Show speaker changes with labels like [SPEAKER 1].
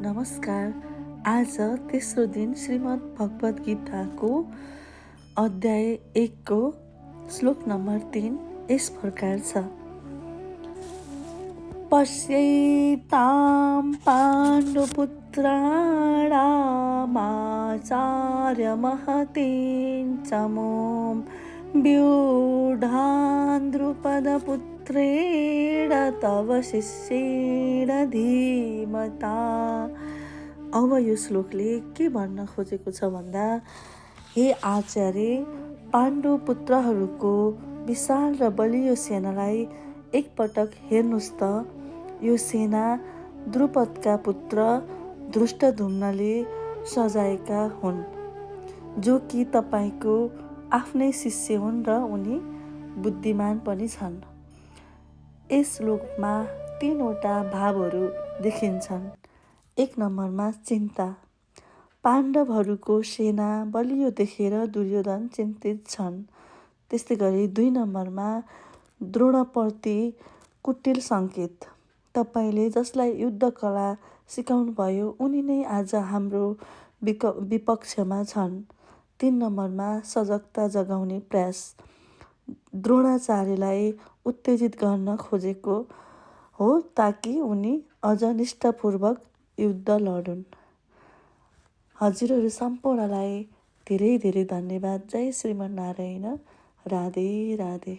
[SPEAKER 1] नमस्कार। आज तेस्रो दिन श्रीमद् भगवद् गीताको अध्याय 1 को श्लोक नम्बर 3 यस प्रकार छ। पश्यैतां पाण्डुपुत्राणामाचार्यमहतीं च मों व्यूढां द्रुपदपुत्रेण तव शिष्येण धीमता। अब यो श्लोकले के भन्न खोजेको छ भन्दा, हे आचार्य, पाण्डु पुत्रहरूको विशाल र बलियो सेनालाई एकपटक हेर्नुहोस् त। यो सेना द्रुपदका पुत्र धृष्टद्युम्नले सजाएका हुन्, जो कि तपाईँको आफ्नै शिष्य हुन् र उनी बुद्धिमान पनि छन्। यस श्लोकमा 3वटा भावहरू देखिन्छन्। 1 नम्बरमा चिन्ता। पाण्डवहरूको सेना बलियो देखेर दुर्योधन चिन्तित छन्। त्यस्तै गरी 2 नम्बरमा द्रोणप्रति कुटिल सङ्केत। तपाईँले जसलाई युद्धकला सिकाउनुभयो उनी नै आज हाम्रो विपक्षमा छन्। 3 नम्बरमा सजगता जगाउने प्रयास। द्रोणाचार्यलाई उत्तेजित गर्न खोजेको हो ताकि उनी अझ निष्ठापूर्वक युद्ध लडुन्। हजुरहरू सम्पूर्णलाई धेरै धेरै धन्यवाद। जय श्रीमन्नारायण। राधे राधे।